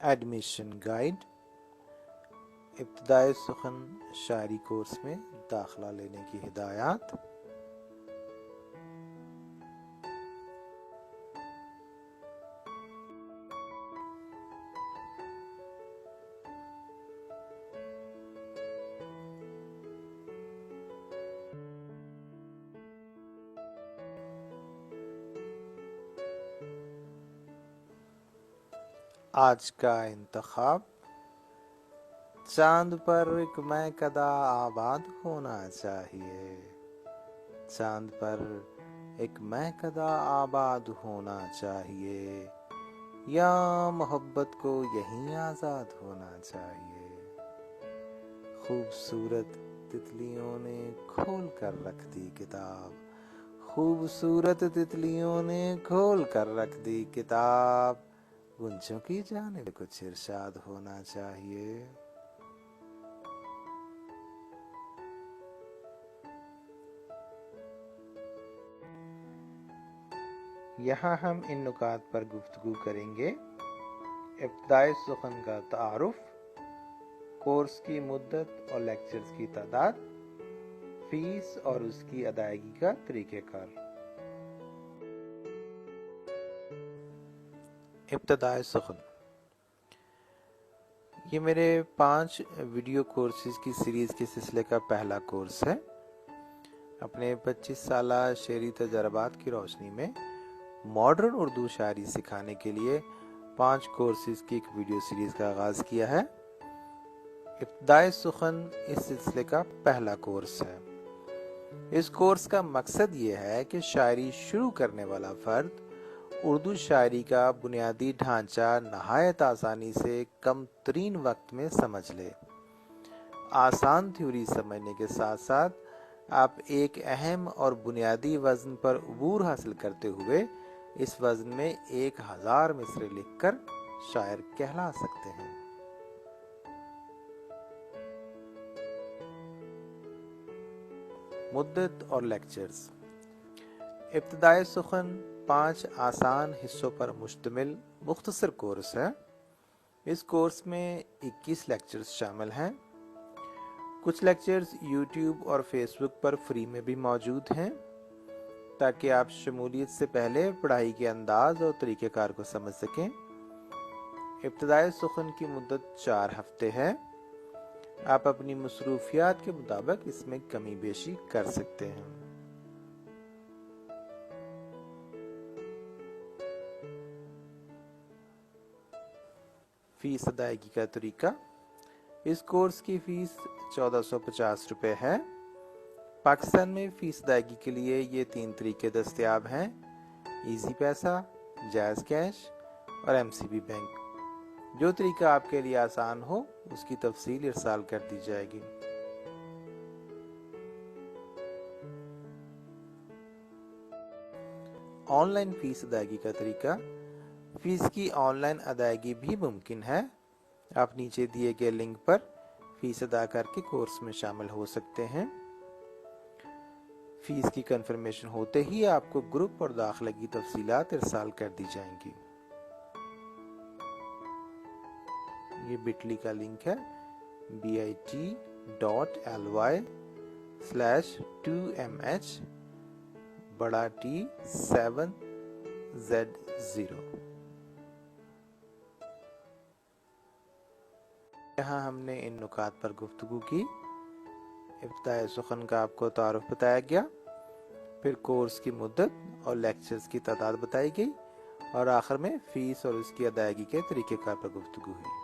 Admission guide, ابتدائی سخن شاعری کورس میں داخلہ لینے کی ہدایات، آج کا انتخاب، چاند پر ایک مہکدہ آباد ہونا چاہیے، چاند پر ایک مہکدہ آباد ہونا چاہیے، یا محبت کو یہیں آزاد ہونا چاہیے۔ خوبصورت تتلیوں نے کھول کر رکھ دی کتاب، خوبصورت تتلیوں نے کھول کر رکھ دی کتاب، گنجوں کی جانب کچھ ارشاد ہونا چاہیے۔ یہاں ہم ان نکات پر گفتگو کریں گے: ابتدائی سخن کا تعارف، کورس کی مدت اور لیکچرز کی تعداد، فیس اور اس کی ادائیگی کا طریقہ کار۔ ابتدائی سخن، یہ میرے 5 ویڈیو کورسز کی سیریز کے سلسلے کا پہلا کورس ہے۔ اپنے 25 سالہ شعری تجربات کی روشنی میں ماڈرن اردو شاعری سکھانے کے لیے 5 کورسز کی ایک ویڈیو سیریز کا آغاز کیا ہے۔ ابتدائی سخن اس سلسلے کا پہلا کورس ہے۔ اس کورس کا مقصد یہ ہے کہ شاعری شروع کرنے والا فرد اردو شاعری کا بنیادی ڈھانچہ نہایت آسانی سے کم ترین وقت میں سمجھ لے۔ آسان تھیوری سمجھنے کے ساتھ ساتھ آپ ایک اہم اور بنیادی وزن پر عبور حاصل کرتے ہوئے اس وزن میں 1000 مصرے لکھ کر شاعر کہلا سکتے ہیں۔ مدت اور لیکچرز، ابتدائی سخن 5 آسان حصوں پر مشتمل مختصر کورس ہے۔ اس کورس میں 21 لیکچرز شامل ہیں۔ کچھ لیکچرز یوٹیوب اور فیس بک پر فری میں بھی موجود ہیں تاکہ آپ شمولیت سے پہلے پڑھائی کے انداز اور طریقہ کار کو سمجھ سکیں۔ ابتدائی سخن کی مدت 4 ہفتے ہے۔ آپ اپنی مصروفیات کے مطابق اس میں کمی بیشی کر سکتے ہیں۔ فیس ادائیگی کا طریقہ، اس کورس کی فیس 1450 روپے ہے۔ پاکستان میں فیس ادائیگی کے لیے یہ 3 طریقے دستیاب ہیں: ایزی پیسہ، جائز کیش اور MCB بینک۔ جو طریقہ آپ کے لیے آسان ہو اس کی تفصیل ارسال کر دی جائے گی۔ آن لائن فیس ادائیگی کا طریقہ، فیس کی آن لائن ادائیگی بھی ممکن ہے۔ آپ نیچے دیے گئے لنک پر فیس ادا کر کے کورس میں شامل ہو سکتے ہیں۔ فیس کی کنفرمیشن ہوتے ہی آپ کو گروپ اور داخلے کی تفصیلات ارسال کر دی جائیں گی۔ یہ bit.ly کا لنک ہے، bit.ly/2mh T7Z0۔ یہاں ہم نے ان نکات پر گفتگو کی۔ ابتدائی سخن کا آپ کو تعارف بتایا گیا، پھر کورس کی مدت اور لیکچرز کی تعداد بتائی گئی، اور آخر میں فیس اور اس کی ادائیگی کے طریقہ کار پر گفتگو ہوئی۔